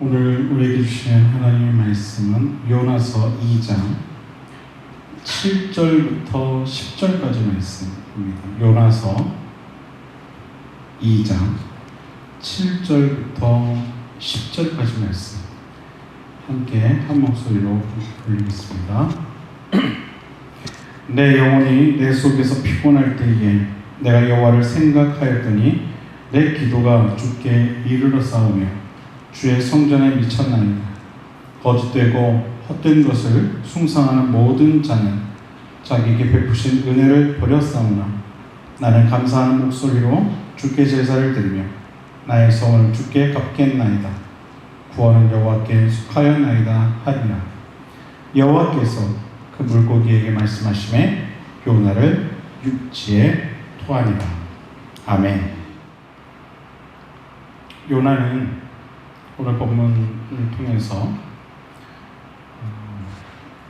오늘 우리에게 주시는 하나님의 말씀은 요나서 2장 7절부터 10절까지 말씀입니다. 요나서 2장 7절부터 10절까지 말씀 함께 한 목소리로 불리겠습니다. 내 영혼이 내 속에서 피곤할 때에 내가 여호와를 생각하였더니 내 기도가 주께 이르러 싸우며 주의 성전에 미쳤나이다. 거짓되고 헛된 것을 숭상하는 모든 자는 자기에게 베푸신 은혜를 버렸사오나 나는 감사하는 목소리로 주께 제사를 드리며 나의 소원을 주께 갚겠나이다. 구원은 여호와께 속하였나이다 하리라. 여호와께서 그 물고기에게 말씀하시매 요나를 육지에 토하니라. 아멘. 요나는 오늘 본문을 통해서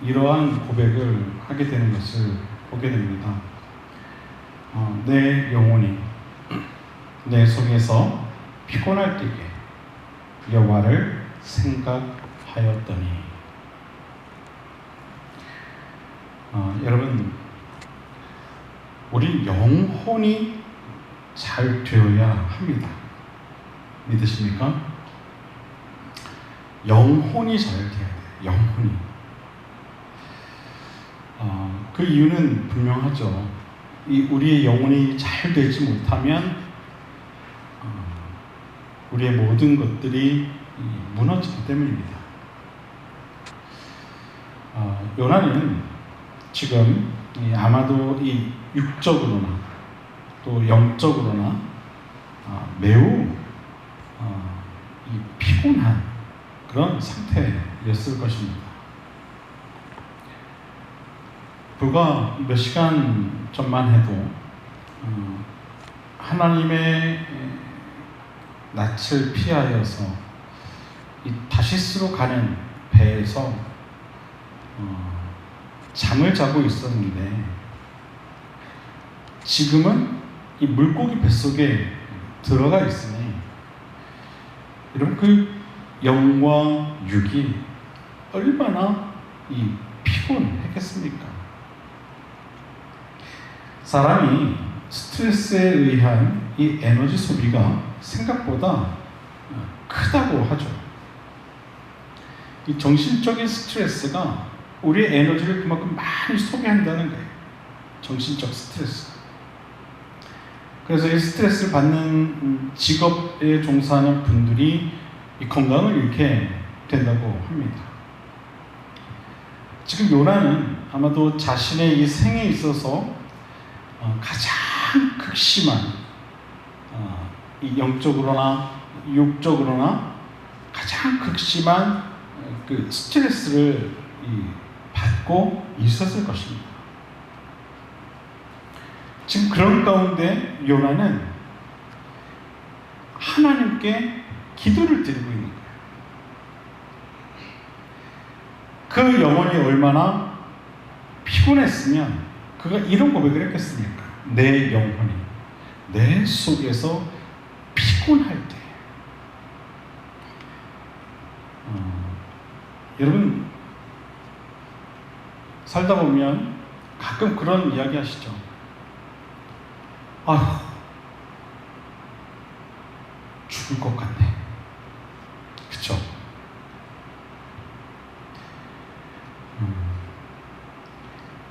이러한 고백을 하게 되는 것을 보게 됩니다. 내 영혼이 내 속에서 피곤할 때에 여호와를 생각하였더니. 여러분, 우리 영혼이 잘 되어야 합니다. 믿으십니까? 영혼이 잘 돼야 돼요. 영혼이. 그 이유는 분명하죠. 우리의 영혼이 잘 되지 못하면 우리의 모든 것들이 무너지기 때문입니다. 요나는 지금 아마도 이 육적으로나 또 영적으로나 매우 피곤한 그런 상태였을 것입니다. 불과 몇 시간 전만 해도 하나님의 낯을 피하여서 이 다시스로 가는 배에서 잠을 자고 있었는데 지금은 이 물고기 뱃속에 들어가 있으니 여러분, 그 영과 육이 얼마나 피곤했겠습니까? 사람이 스트레스에 의한 이 에너지 소비가 생각보다 크다고 하죠. 이 정신적인 스트레스가 우리의 에너지를 그만큼 많이 소비한다는 거예요. 정신적 스트레스. 그래서 이 스트레스를 받는 직업에 종사하는 분들이 이 건강을 잃게 된다고 합니다. 지금 요나는 아마도 자신의 이 생에 있어서 가장 극심한 이 영적으로나 육적으로나 가장 극심한 그 스트레스를 받고 있었을 것입니다. 지금 그런 가운데 요나는 하나님께 기도를 드리고 있는 거예요. 그 영혼이 얼마나 피곤했으면 그가 이런 고백을 했겠습니까? 내 영혼이 내 속에서 피곤할 때. 여러분, 살다 보면 가끔 그런 이야기 하시죠. 아휴, 죽을 것 같네. 그쵸?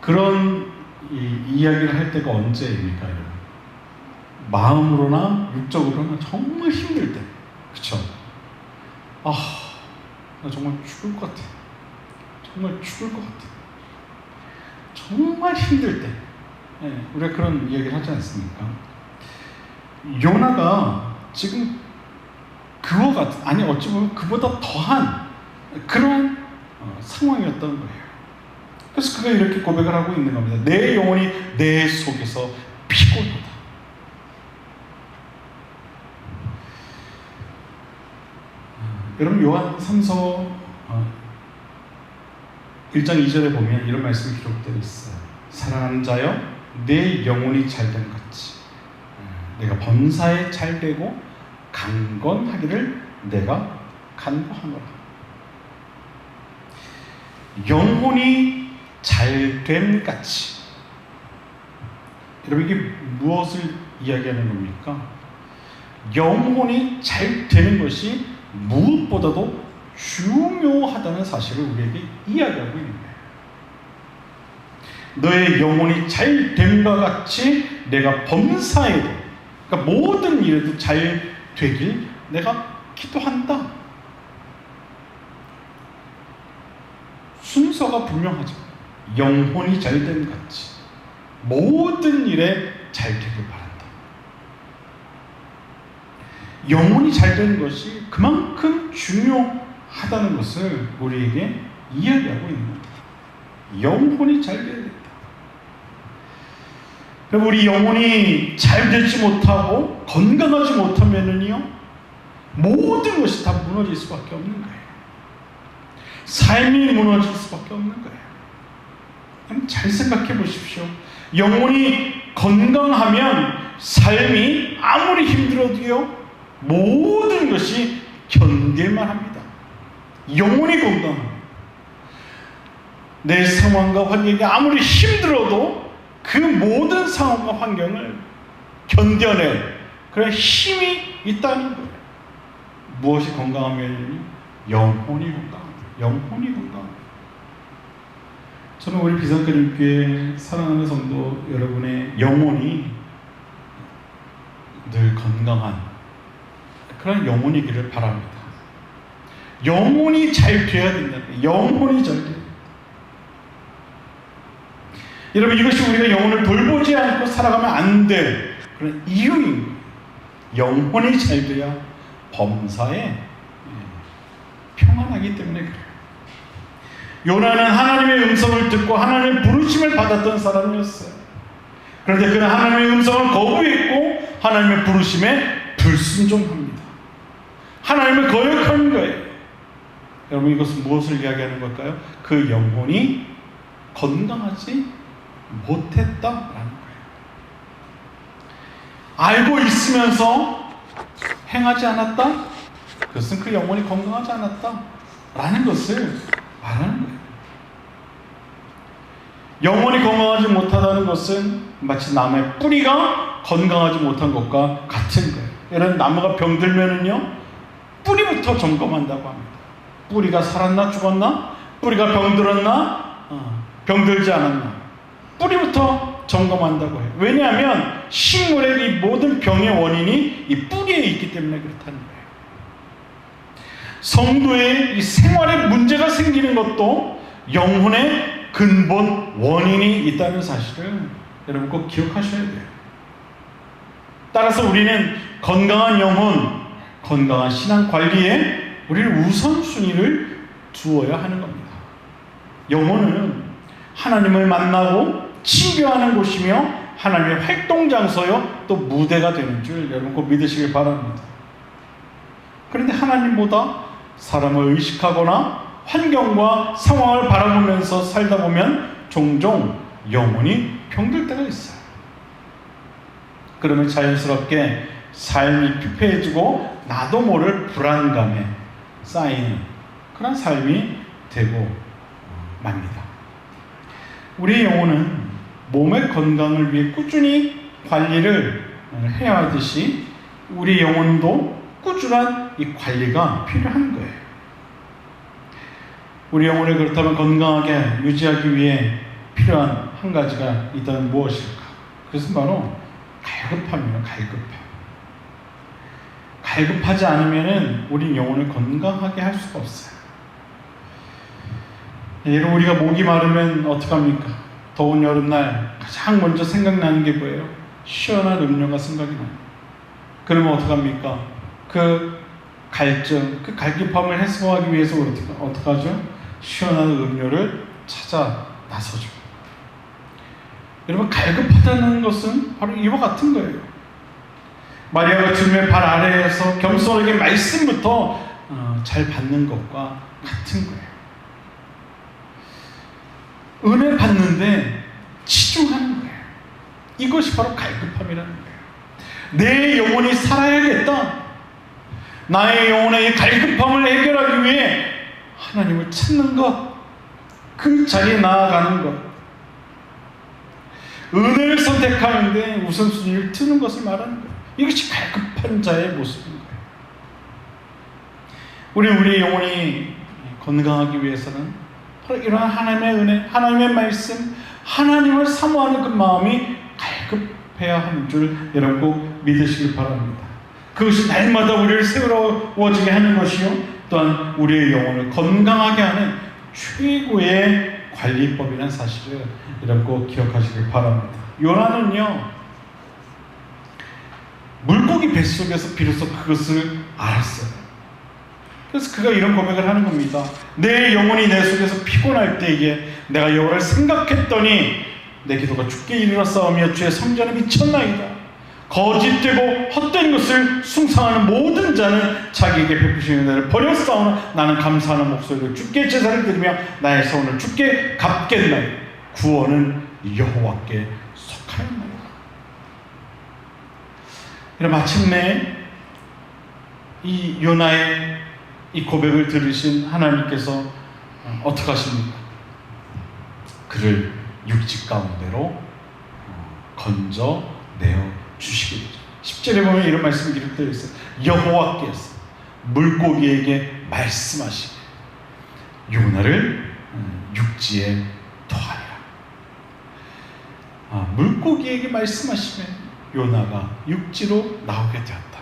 그런 이야기를 할 때가 언제입니까, 여러분? 마음으로나 육적으로나 정말 힘들 때. 그쵸? 나 정말 죽을 것 같아. 정말 죽을 것 같아. 정말 힘들 때. 우리가 그런 이야기를 하지 않습니까? 요나가 지금 그와 같은, 아니 어찌 보면 그보다 더한 그런 상황이었던 거예요. 그래서 그가 이렇게 고백을 하고 있는 겁니다. 내 영혼이 내 속에서 피곤하다. 여러분, 요한 3서 1장 2절에 보면 이런 말씀이 기록되어 있어요. 사랑하는 자여, 내 영혼이 잘된 같이 내가 범사에 잘되고 강건하기를 내가 간구하노라. 영혼이 잘됨 같이. 여러분, 이게 무엇을 이야기하는 겁니까? 영혼이 잘 되는 것이 무엇보다도 중요하다는 사실을 우리에게 이야기하고 있는 거예요. 너의 영혼이 잘 됨과 같이 내가 범사에도, 그러니까 모든 일에도 잘 되길 내가 기도한다. 순서가 분명하죠. 영혼이 잘 됨 같이 모든 일에 잘 되길 바란다. 영혼이 잘 되는 것이 그만큼 중요하다는 것을 우리에게 이야기하고 있는 겁니다. 영혼이 잘 되어야 된다. 우리 영혼이 잘 되지 못하고 건강하지 못하면은요, 모든 것이 다 무너질 수밖에 없는 거예요. 삶이 무너질 수밖에 없는 거예요. 잘 생각해 보십시오. 영혼이 건강하면 삶이 아무리 힘들어도요, 모든 것이 견딜만 합니다. 영혼이 건강합니다. 내 상황과 환경이 아무리 힘들어도 그 모든 상황과 환경을 견뎌낼 그런 힘이 있다는 거예요. 무엇이 건강하면 영혼이 건강합니다. 영혼이 건강합니다. 저는 우리 비상크림교회 사랑하는 성도 여러분의 영혼이 늘 건강한 그런 영혼이기를 바랍니다. 영혼이 잘 돼야 된다. 영혼이 잘 돼야 된다. 여러분, 이것이 우리가 영혼을 돌보지 않고 살아가면 안 될 그런 이유입니다. 영혼이 잘 돼야 범사에 평안하기 때문에 그래요. 요나는 하나님의 음성을 듣고 하나님의 부르심을 받았던 사람이었어요. 그런데 그는 하나님의 음성을 거부했고 하나님의 부르심에 불순종합니다. 하나님을 거역하는 거예요. 여러분, 이것은 무엇을 이야기하는 걸까요? 그 영혼이 건강하지 못했다라는 거예요. 알고 있으면서 행하지 않았다? 그것은 그 영혼이 건강하지 않았다라는 것을 말하는 거예요. 영혼이 건강하지 못하다는 것은 마치 나무의 뿌리가 건강하지 못한 것과 같은 거예요. 여러분, 나무가 병들면은요, 뿌리부터 점검한다고 합니다. 뿌리가 살았나 죽었나? 뿌리가 병들었나? 병들지 않았나? 뿌리부터 점검한다고 해요. 왜냐하면 식물의 이 모든 병의 원인이 이 뿌리에 있기 때문에 그렇다는 거예요. 성도의 이 생활에 문제가 생기는 것도 영혼의 근본 원인이 있다는 사실을 여러분 꼭 기억하셔야 돼요. 따라서 우리는 건강한 영혼, 건강한 신앙 관리에 우리는 우선순위를 두어야 하는 겁니다. 영혼은 하나님을 만나고 친교하는 곳이며 하나님의 활동 장소요, 또 무대가 되는 줄 여러분 꼭 믿으시길 바랍니다. 그런데 하나님보다 사람을 의식하거나 환경과 상황을 바라보면서 살다 보면 종종 영혼이 병들 때가 있어요. 그러면 자연스럽게 삶이 피폐해지고 나도 모를 불안감에 쌓이는 그런 삶이 되고 맙니다. 우리의 영혼은 몸의 건강을 위해 꾸준히 관리를 해야 하듯이 우리 영혼도 꾸준한 이 관리가 필요한 거예요. 우리 영혼을 그렇다면 건강하게 유지하기 위해 필요한 한 가지가 있다면 무엇일까? 그것은 바로 갈급함이에요. 갈급하지 않으면 우리 영혼을 건강하게 할 수가 없어요. 예를 우리가 목이 마르면 어떡합니까? 더운 여름날 가장 먼저 생각나는 게 뭐예요? 시원한 음료가 생각이 나요. 그러면 어떡합니까? 그 갈증, 그 갈급함을 해소하기 위해서 어떡하죠? 시원한 음료를 찾아 나서죠. 여러분, 갈급하다는 것은 바로 이와 같은 거예요. 마리아가 주님의 발 아래에서 겸손하게 말씀부터 잘 받는 것과 같은 거예요. 은혜 받는데 치중하는 거예요. 이것이 바로 갈급함이라는 거예요. 내 영혼이 살아야겠다. 나의 영혼의 갈급함을 해결하기 위해 하나님을 찾는 것, 그 자리에 나아가는 것, 은혜를 선택하는데 우선순위를 두는 것을 말하는 거예요. 이것이 갈급한 자의 모습인 거예요. 우리의 영혼이 건강하기 위해서는 바로 이러한 하나님의 은혜, 하나님의 말씀, 하나님을 사모하는 그 마음이 갈급해야 하는 줄 여러분 꼭 믿으시길 바랍니다. 그것이 날마다 우리를 새로워지게 하는 것이요, 또한 우리의 영혼을 건강하게 하는 최고의 관리법이라는 사실을 여러분 꼭 기억하시길 바랍니다. 요나는요, 물고기 뱃속에서 비로소 그것을 알았어요. 그래서 그가 이런 고백을 하는 겁니다. 내 영혼이 내 속에서 피곤할 때에 내가 여호와를 생각했더니 내 기도가 주께 이르렀사오며 주의 성전에 미쳤나이다. 거짓되고 헛된 것을 숭상하는 모든 자는 자기에게 베푸시는 은혜를 버렸사오나 나는 감사하는 목소리로 주께 제사를 드리며 나의 서원을 주께 갚겠나이다. 구원은 여호와께 속하였나이다. 이런 마침내 이 요나의 이 고백을 들으신 하나님께서 어떻게 하십니까? 그를 육지 가운데로 건져내어 주시게 되죠. 10절에 보면 이런 말씀이 기록되어 있어요. 여호와께서 물고기에게 말씀하시되 요나를 육지에 토하리라. 물고기에게 말씀하시면 요나가 육지로 나오게 되었다.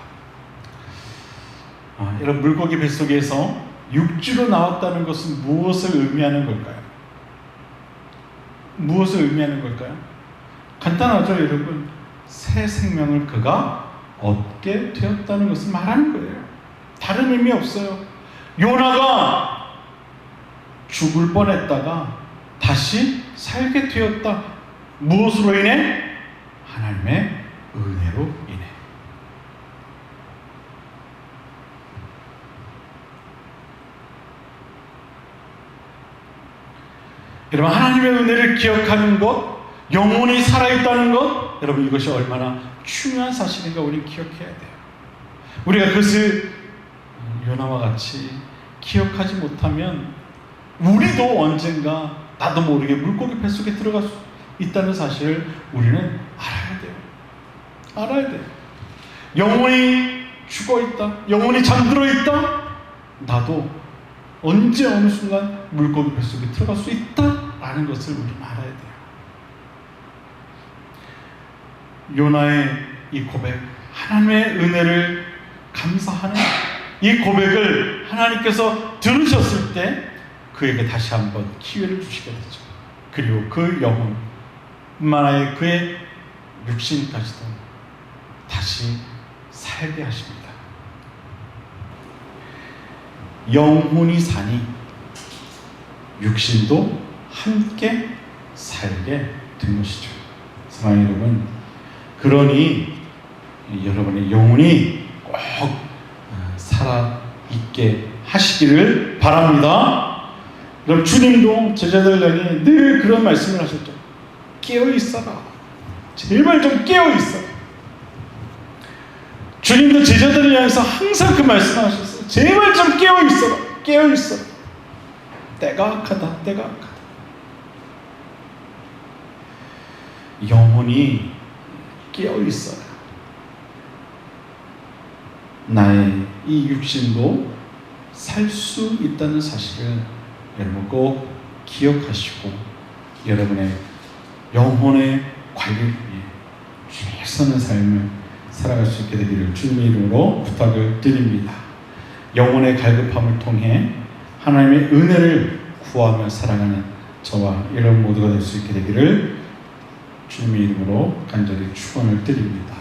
이런 물고기 뱃속에서 육지로 나왔다는 것은 무엇을 의미하는 걸까요? 무엇을 의미하는 걸까요? 간단하죠, 여러분. 새 생명을 그가 얻게 되었다는 것을 말하는 거예요. 다른 의미 없어요. 요나가 죽을 뻔했다가 다시 살게 되었다. 무엇으로 인해? 하나님의 은혜로 인해. 여러분, 하나님의 은혜를 기억하는 것, 영혼이 살아있다는 것, 여러분 이것이 얼마나 중요한 사실인가 우리는 기억해야 돼요. 우리가 그것을 요나와 같이 기억하지 못하면 우리도 언젠가 나도 모르게 물고기 뱃속에 들어갈 수 있다는 사실을 우리는 알아야 돼요. 알아야 돼요. 영혼이 죽어있다, 영혼이 잠들어 있다, 나도 언제 어느 순간 물고기 뱃속에 들어갈 수 있다라는 것을 우리는 알아야 돼요. 요나의 이 고백, 하나님의 은혜를 감사하는 이 고백을 하나님께서 들으셨을 때 그에게 다시 한번 기회를 주시게 되죠. 그리고 그 영혼뿐만 아니라 그의 육신까지도 다시 살게 하십니다. 영혼이 사니 육신도 함께 살게 된 것이죠. 사랑하는 여러분, 그러니 여러분의 영혼이 꼭 살아있게 하시기를 바랍니다. 그럼 주님도 제자들 향해 늘 그런 말씀을 하셨죠. 깨어있어라. 제발 좀 깨어있어라. 주님도 제자들을 향해서 항상 그 말씀을 하셨어요. 제발 좀 깨어있어라. 깨어있어라. 때가 악하다. 때가 악하다. 영혼이 깨어있어라. 나의 이 육신도 살 수 있다는 사실을 여러분 꼭 기억하시고 여러분의 영혼의 관리를 위해 최선의 삶을 살아갈 수 있게 되기를 주님의 이름으로 부탁을 드립니다. 영혼의 갈급함을 통해 하나님의 은혜를 구하며 살아가는 저와 여러분 모두가 될 수 있게 되기를 주님의 이름으로 간절히 축원을 드립니다.